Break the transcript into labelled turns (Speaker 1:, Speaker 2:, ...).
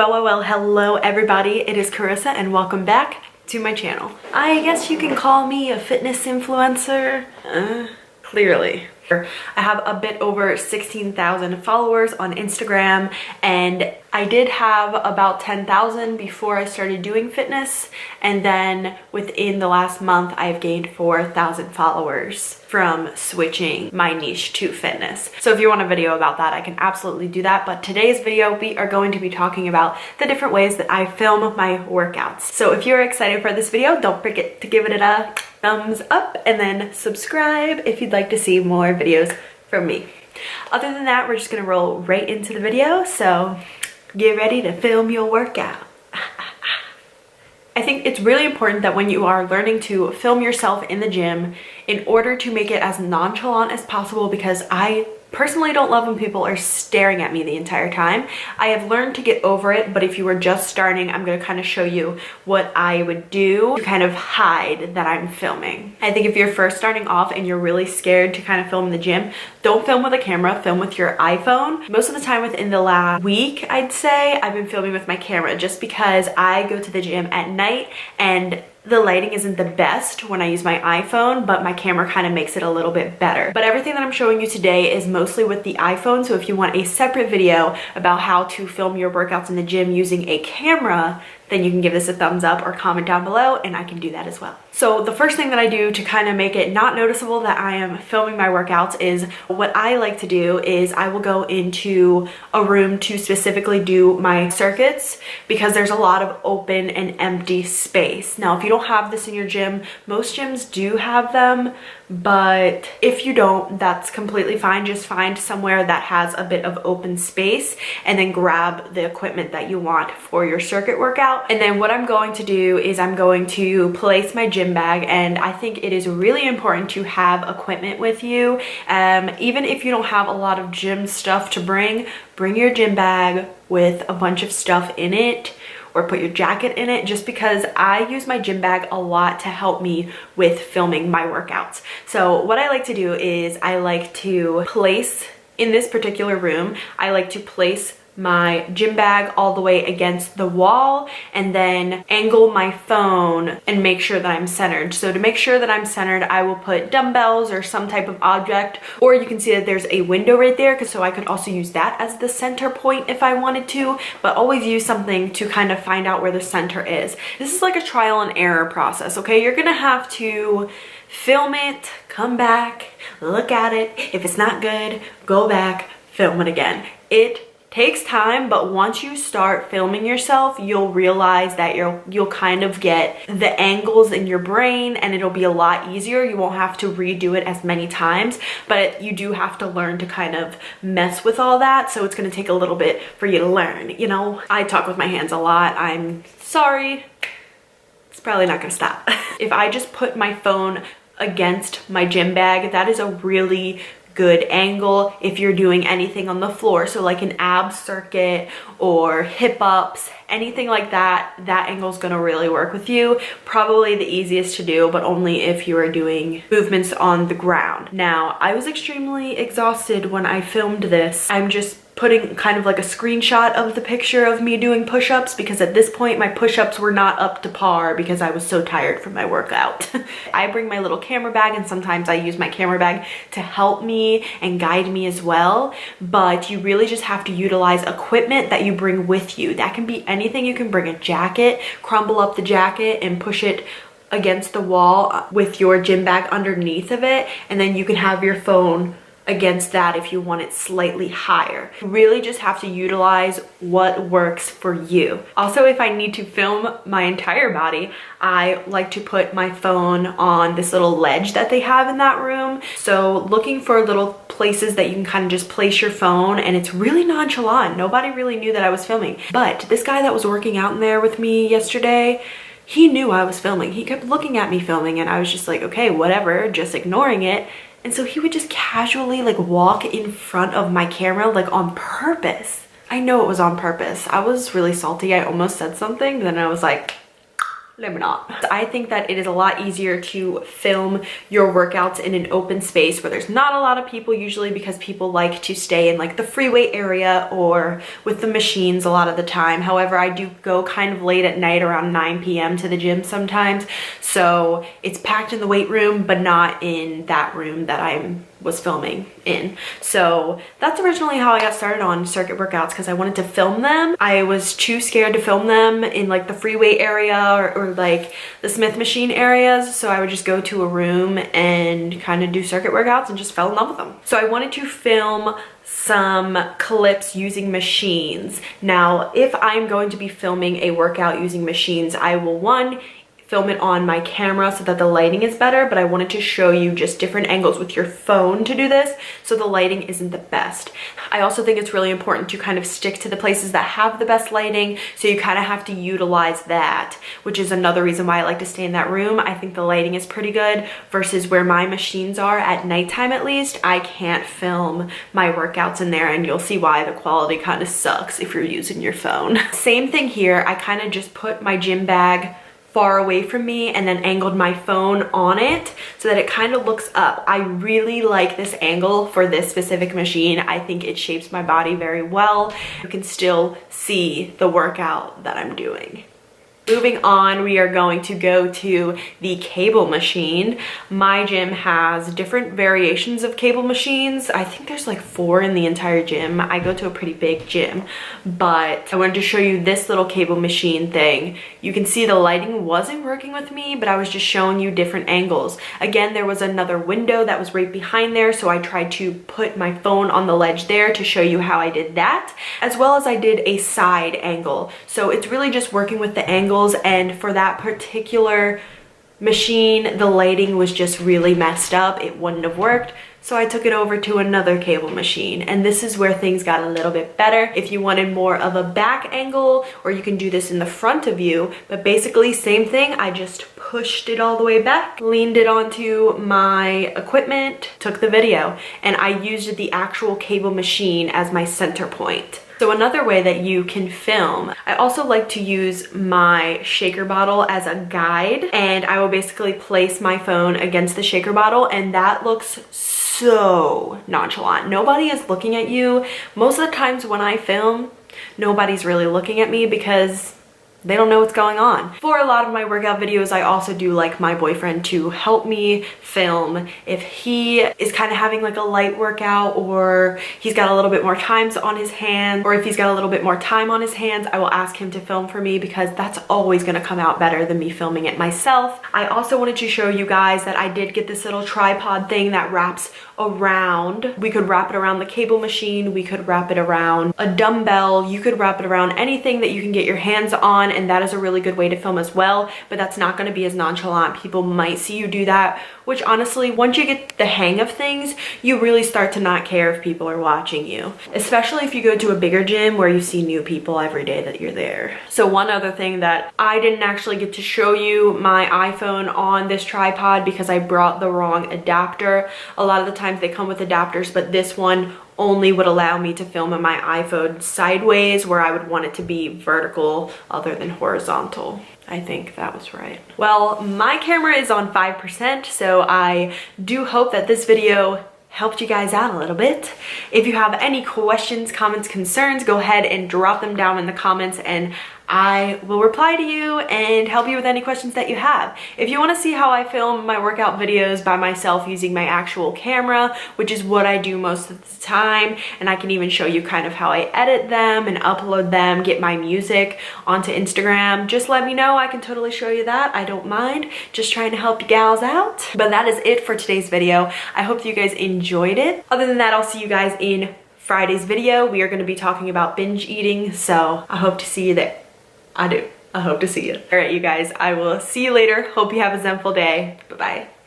Speaker 1: Well, hello everybody. It is Carissa and welcome back to my channel. I guess you can call me a fitness influencer. Clearly. I have a bit over 16,000 followers on Instagram, and I did have about 10,000 before I started doing fitness, and then within the last month I've gained 4,000 followers from switching my niche to fitness. So if you want a video about that, I can absolutely do that, but today's video we are going to be talking about the different ways that I film my workouts. So if you're excited for this video, don't forget to give it a thumbs up and then subscribe if you'd like to see more videos from me. Other than that, we're just gonna roll right into the video, so get ready to film your workout. I think it's really important that when you are learning to film yourself in the gym, in order to make it as nonchalant as possible, because I personally don't love when people are staring at me the entire time. I have learned to get over it, but if you were just starting, I'm going to kind of show you what I would do to kind of hide that I'm filming. I think if you're first starting off and you're really scared to kind of film in the gym, don't film with a camera, film with your iPhone. Most of the time within the last week, I'd say, I've been filming with my camera just because I go to the gym at night and the lighting isn't the best when I use my iPhone, but my camera kind of makes it a little bit better. But everything that I'm showing you today is mostly with the iPhone, so if you want a separate video about how to film your workouts in the gym using a camera, then you can give this a thumbs up or comment down below and I can do that as well. So the first thing that I do to kind of make it not noticeable that I am filming my workouts is, what I like to do is I will go into a room to specifically do my circuits, because there's a lot of open and empty space. Now, if you don't have this in your gym, most gyms do have them, but if you don't, that's completely fine. Just find somewhere that has a bit of open space and then grab the equipment that you want for your circuit workout. And then what I'm going to do is I'm going to place my gym bag, and I think it is really important to have equipment with you. Even if you don't have a lot of gym stuff to bring your gym bag with a bunch of stuff in it, or put your jacket in it, just because I use my gym bag a lot to help me with filming my workouts. So what I like to do is I like to place, in this particular room, I like to place my gym bag all the way against the wall and then angle my phone and make sure that I'm centered. So to make sure that I'm centered, I will put dumbbells or some type of object, or you can see that there's a window right there, so I could also use that as the center point if I wanted to, but always use something to kind of find out where the center is. This is like a trial and error process, okay? You're gonna have to film it, come back, look at it. If it's not good, go back, film it again. It takes time, but once you start filming yourself, you'll realize that you'll kind of get the angles in your brain, and it'll be a lot easier. You won't have to redo it as many times, but you do have to learn to kind of mess with all that, so it's going to take a little bit for you to learn. You know, I talk with my hands a lot. I'm sorry. It's probably not going to stop. If I just put my phone against my gym bag, that is a really good angle if you're doing anything on the floor, so like an ab circuit or hip ups, anything like that. That angle is going to really work with you. Probably the easiest to do, but only if you are doing movements on the ground. Now, I was extremely exhausted when I filmed this. I'm just putting kind of like a screenshot of the picture of me doing push-ups, because at this point my push-ups were not up to par because I was so tired from my workout. I bring my little camera bag, and sometimes I use my camera bag to help me and guide me as well, but you really just have to utilize equipment that you bring with you. That can be anything. You can bring a jacket, crumble up the jacket and push it against the wall with your gym bag underneath of it, and then you can have your phone against that if you want it slightly higher. You really just have to utilize what works for you. Also, if I need to film my entire body, I like to put my phone on this little ledge that they have in that room. So looking for little places that you can kind of just place your phone, and it's really nonchalant. Nobody really knew that I was filming. But this guy that was working out in there with me yesterday, he knew I was filming. He kept looking at me filming, and I was just like, okay, whatever, just ignoring it. And so he would just casually like walk in front of my camera, like on purpose. I know it was on purpose. I was really salty. I almost said something, but then I was like, let me not. I think that it is a lot easier to film your workouts in an open space where there's not a lot of people, usually because people like to stay in like the freeway area or with the machines a lot of the time. However, I do go kind of late at night around 9 p.m. to the gym sometimes. So it's packed in the weight room, but not in that room that I was filming in. So that's originally how I got started on circuit workouts, because I wanted to film them. I was too scared to film them in like the freeway area or like the Smith machine areas. So I would just go to a room and kind of do circuit workouts and just fell in love with them. So I wanted to film some clips using machines. Now, if I'm going to be filming a workout using machines, I will film it on my camera so that the lighting is better, but I wanted to show you just different angles with your phone to do this, so the lighting isn't the best. I also think it's really important to kind of stick to the places that have the best lighting, so you kind of have to utilize that, which is another reason why I like to stay in that room. I think the lighting is pretty good versus where my machines are at nighttime. At least I can't film my workouts in there, and you'll see why the quality kind of sucks if you're using your phone. Same thing here. I kind of just put my gym bag far away from me and then angled my phone on it so that it kind of looks up. I really like this angle for this specific machine. I think it shapes my body very well. You can still see the workout that I'm doing. Moving on, we are going to go to the cable machine. My gym has different variations of cable machines. I think there's like 4 in the entire gym. I go to a pretty big gym, but I wanted to show you this little cable machine thing. You can see the lighting wasn't working with me, but I was just showing you different angles. Again, there was another window that was right behind there, so I tried to put my phone on the ledge there to show you how I did that, as well as I did a side angle. So it's really just working with the angles. And for that particular machine, the lighting was just really messed up. It wouldn't have worked. So I took it over to another cable machine, and this is where things got a little bit better. If you wanted more of a back angle, or you can do this in the front of you, but basically same thing. I just pushed it all the way back, leaned it onto my equipment, took the video, and I used the actual cable machine as my center point. So another way that you can film, I also like to use my shaker bottle as a guide, and I will basically place my phone against the shaker bottle, and that looks so nonchalant. Nobody is looking at you. Most of the times when I film, nobody's really looking at me because they don't know what's going on. For a lot of my workout videos, I also do like my boyfriend to help me film. If he is kind of having like a light workout, or he's got a little bit more time on his hands, or if he's got a little bit more time on his hands, I will ask him to film for me, because that's always gonna come out better than me filming it myself. I also wanted to show you guys that I did get this little tripod thing that wraps around. We could wrap it around the cable machine, we could wrap it around a dumbbell, you could wrap it around anything that you can get your hands on, and that is a really good way to film as well, but that's not going to be as nonchalant. People might see you do that, which honestly, once you get the hang of things, you really start to not care if people are watching you, especially if you go to a bigger gym where you see new people every day that you're there. So one other thing that I didn't actually get to show you my iPhone on this tripod because I brought the wrong adapter. A lot of the times they come with adapters, but this one only would allow me to film on my iPhone sideways, where I would want it to be vertical other than horizontal. I think that was right. Well, my camera is on 5%, so I do hope that this video helped you guys out a little bit. If you have any questions, comments, concerns, go ahead and drop them down in the comments, and I will reply to you and help you with any questions that you have. If you want to see how I film my workout videos by myself using my actual camera, which is what I do most of the time, and I can even show you kind of how I edit them and upload them, get my music onto Instagram, just let me know. I can totally show you that. I don't mind. Just trying to help you gals out. But that is it for today's video. I hope that you guys enjoyed it. Other than that, I'll see you guys in Friday's video. We are going to be talking about binge eating, so I hope to see you there. I hope to see you. All right, you guys, I will see you later. Hope you have a zenful day. Bye-bye.